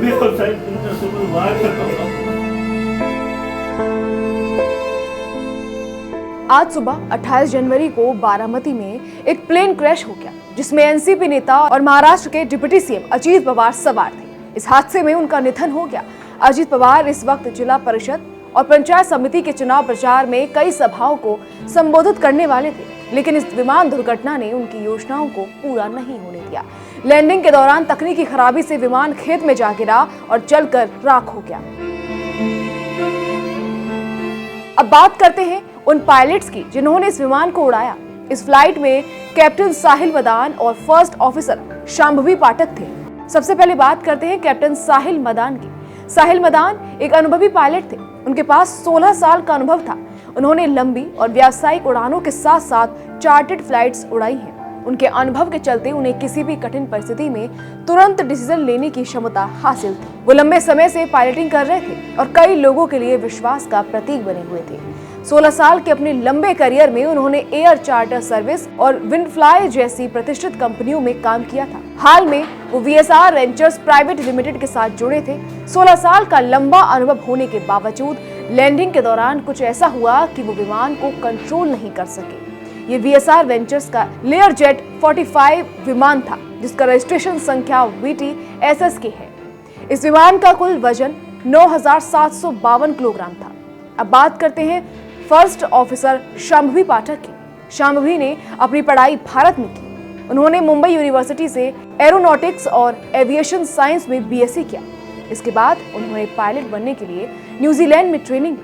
आज सुबह 28 जनवरी को बारामती में एक प्लेन क्रैश हो गया, जिसमें एनसीपी नेता और महाराष्ट्र के डिप्टी सीएम अजीत पवार सवार थे। इस हादसे में उनका निधन हो गया। अजीत पवार इस वक्त जिला परिषद और पंचायत समिति के चुनाव प्रचार में कई सभाओं को संबोधित करने वाले थे, लेकिन इस विमान दुर्घटना ने उनकी योजनाओं को पूरा नहीं होने दिया। लैंडिंग के दौरान तकनीकी खराबी से विमान खेत में जा गिरा और जलकर राख हो गया। अब बात करते हैं उन पायलट्स की जिन्होंने इस विमान को उड़ाया। इस फ्लाइट में कैप्टन साहिल मदान और फर्स्ट ऑफिसर शांभवी पाठक थे। सबसे पहले बात करते हैं कैप्टन साहिल मदान की। साहिल मदान एक अनुभवी पायलट थे। उनके पास 16 साल का अनुभव था। उन्होंने लंबी और व्यावसायिक उड़ानों के साथ साथ चार्टर्ड फ्लाइट्स उड़ाई हैं। उनके अनुभव के चलते उन्हें किसी भी कठिन परिस्थिति में तुरंत डिसीजन लेने की क्षमता हासिल थी। वो लंबे समय से पायलटिंग कर रहे थे और कई लोगों के लिए विश्वास का प्रतीक बने हुए थे। 16 साल के अपने लंबे करियर में उन्होंने एयर चार्टर सर्विस और विंडफ्लाई जैसी प्रतिष्ठित कंपनियों में काम किया था। हाल में वो वीएसआर वेंचर्स प्राइवेट लिमिटेड के साथ जुड़े थे। 16 साल का लंबा अनुभव होने के बावजूद लैंडिंग के दौरान कुछ ऐसा हुआ कि वो विमान को कंट्रोल नहीं कर सके। ये वीएसआर वेंचर्स का लेयर जेट 45 विमान था, जिसका रजिस्ट्रेशन संख्या VTSS के है। इस विमान का कुल वजन 9,752 किलोग्राम था। अब बात करते हैं फर्स्ट ऑफिसर शांभवी पाठक की। शांभवी ने अपनी पढ़ाई भारत में की। उन्होंने मुंबई यूनिवर्सिटी से एरोनॉटिक्स और एविएशन साइंस में BSc किया। इसके बाद उन्होंने पायलट बनने के लिए न्यूजीलैंड में ट्रेनिंग ली।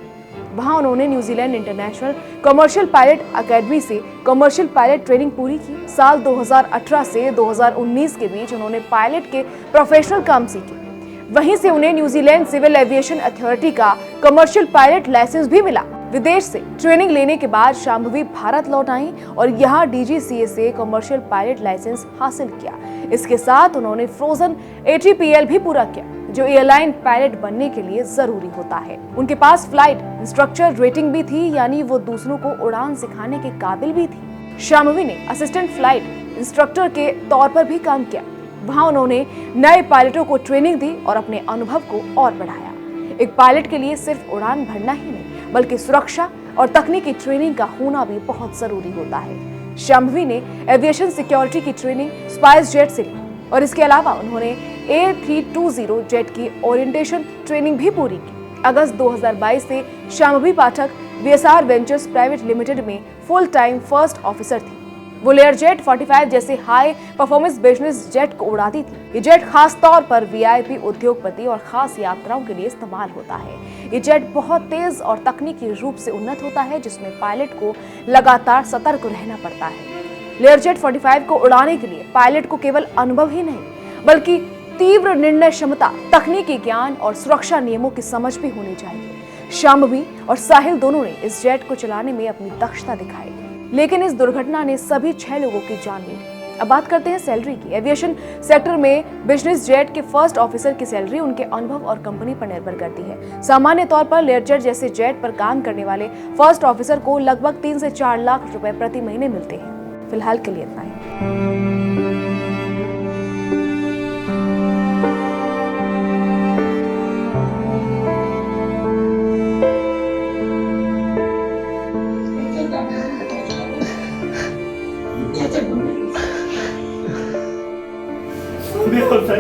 वहां उन्होंने New Zealand international commercial pilot academy से कमर्शियल पायलट ट्रेनिंग पूरी की। साल 2018 से 2019 के बीच उन्होंने पायलट के प्रोफेशनल काम सीखे। वहीं से उन्हें न्यूजीलैंड सिविल एविएशन अथॉरिटी का कमर्शियल पायलट लाइसेंस भी मिला। विदेश से ट्रेनिंग लेने के बाद शांभवी भारत लौट आई और यहाँ DGCA से कमर्शियल पायलट लाइसेंस हासिल किया। इसके साथ उन्होंने फ्रोजन ATPL भी पूरा किया, जो एयरलाइन पायलट बनने के लिए जरूरी होता है। उनके पास फ्लाइट इंस्ट्रक्टर रेटिंग भी थी, यानी वो दूसरों को उड़ान सिखाने के काबिल भी थी। शांभवी ने असिस्टेंट फ्लाइट इंस्ट्रक्टर के तौर पर भी काम किया। वहां उन्होंने नए पायलटों को ट्रेनिंग दी और अपने अनुभव को और बढ़ाया। एक पायलट के लिए सिर्फ उड़ान भरना ही नहीं, बल्कि सुरक्षा और तकनीकी ट्रेनिंग का होना भी बहुत जरूरी होता है। शांभवी ने एविएशन सिक्योरिटी की ट्रेनिंग स्पाइस जेट से ली और इसके अलावा उन्होंने A320 जेट की ओरिएंटेशन ट्रेनिंग भी पूरी की। अगस्त 2022 से शांभवी पाठक वीएसआर वेंचर्स प्राइवेट लिमिटेड में फुल टाइम फर्स्ट ऑफिसर थी। वो लेयर जेट 45 जैसे हाई परफॉर्मेंस बिजनेस जेट को उड़ाती थी। ये जेट खास तौर पर VIP उद्योगपति और खास यात्राओं के लिए इस्तेमाल होता है। ये जेट बहुत तेज और तकनीकी रूप से उन्नत होता है, जिसमें पायलट को लगातार सतर्क रहना पड़ता है। लेयर जेट 45 को उड़ाने के लिए पायलट को केवल अनुभव ही नहीं, बल्कि तीव्र निर्णय क्षमता, तकनीकी ज्ञान और सुरक्षा नियमों की समझ भी होनी चाहिए। शांभवी और साहिल दोनों ने इस जेट को चलाने में अपनी दक्षता दिखाई, लेकिन इस दुर्घटना ने सभी 6 लोगों की जान ली। अब बात करते हैं सैलरी की। एविएशन सेक्टर में बिजनेस जेट के फर्स्ट ऑफिसर की सैलरी उनके अनुभव और कंपनी पर निर्भर करती है। सामान्य तौर पर लेयर जेट जैसे जेट पर काम करने वाले फर्स्ट ऑफिसर को लगभग 3 से 4 लाख रुपए प्रति महीने मिलते हैं। फिलहाल के लिए इतना ही। Meu Deus,